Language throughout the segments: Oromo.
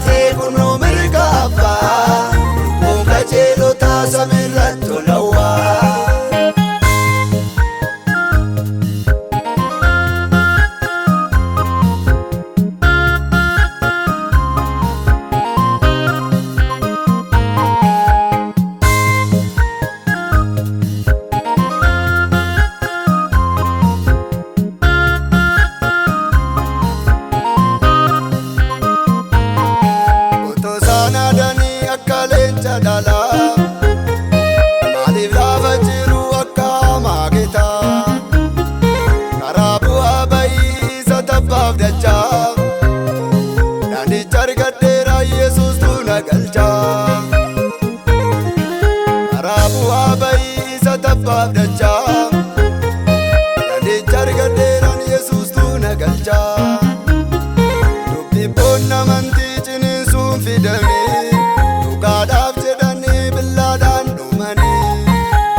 dhaabbatee kunoo mirga abbaa lubbuun qajeelotaa samiirratti tolawaa. Maaliif lafa jiru akka maagetaa karaa bu'aa bayii isa tabbaaf dachaa daandicha argadheera Yesuustu na galchaa. Karaa bu'aa bayii isa tabbaaf dachaa daandicha argadheera Yesuustu na galchaa. Dubbiin amantii ciniinsuun fidanii dhugaadhaaf jedhanii billaadhaan dhumanii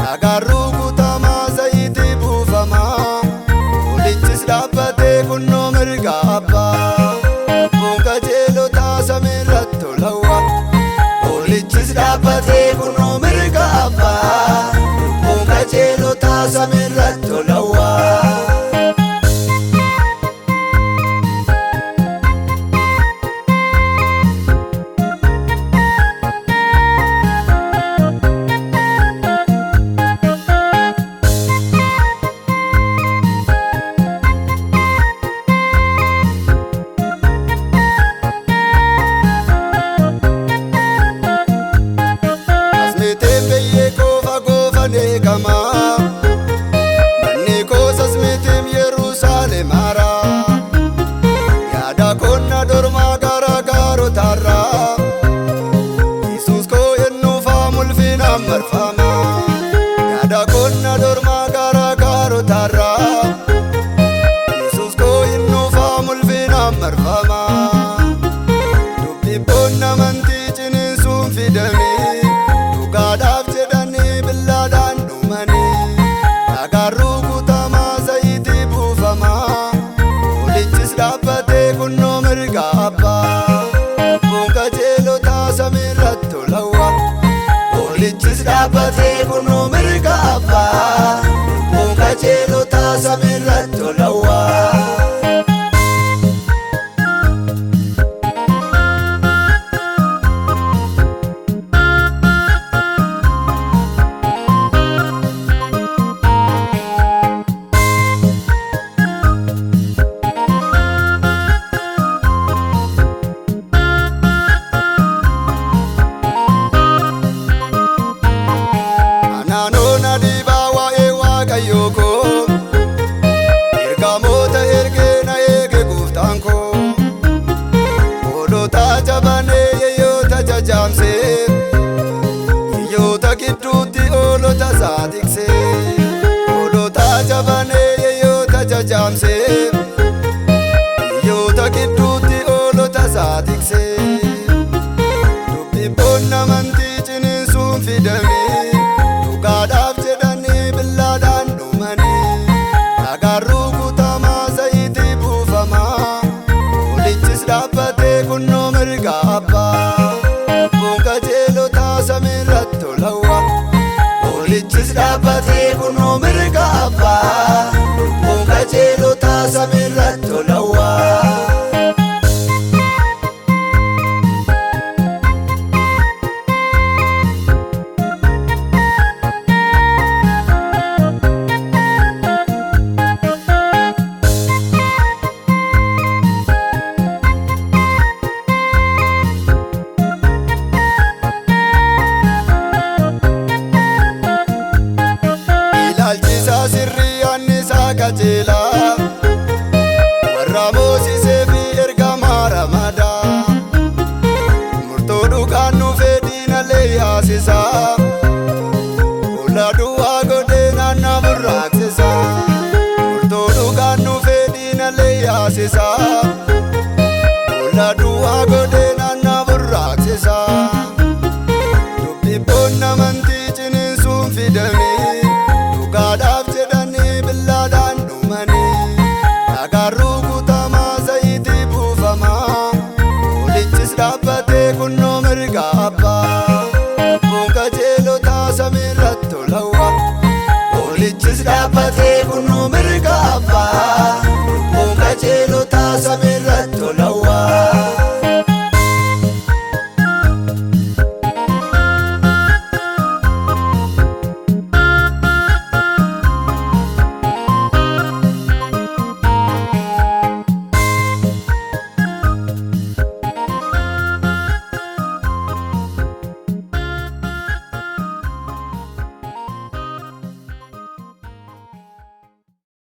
dhagarruu kutamaa zayitii buufamaa Hoolichis dhaabbatee kunoo mirga abbaa lubbuun qajeelotaa samiirratti tolawaa. Hoolichis dhaabbatee kunoo mirga abbaa lubbuun qajeelotaa samiirratti tolawaa. Manni koosas mitim Yerusaalem haaraa yaada konna dormaa garaa gaarotaarraa Yesuus koo yennuufaa mul'inaan marfama. Yaada konna dormaa garaa gaarotaarraa Yesuus koo yennuufaa mul'inaan marfama. Dubbiin amantii ciniinsuun fidanii dhugaadhaaf jedhanii billaadhaan dhagarruu kutamaa zayitii buufamaa Hoolichis dhaabbatee kunoo mirga abbaa lubbuun qajeelotaa samiirratti tolawaa. Hoolichis dhaabbatee kunoo mirga abbaa lubbuun qajeelotaa samiirratti tolawaa. abbaa lubbuun qajeelotaa samiirratti tolawwa olichis dhaabbatee kun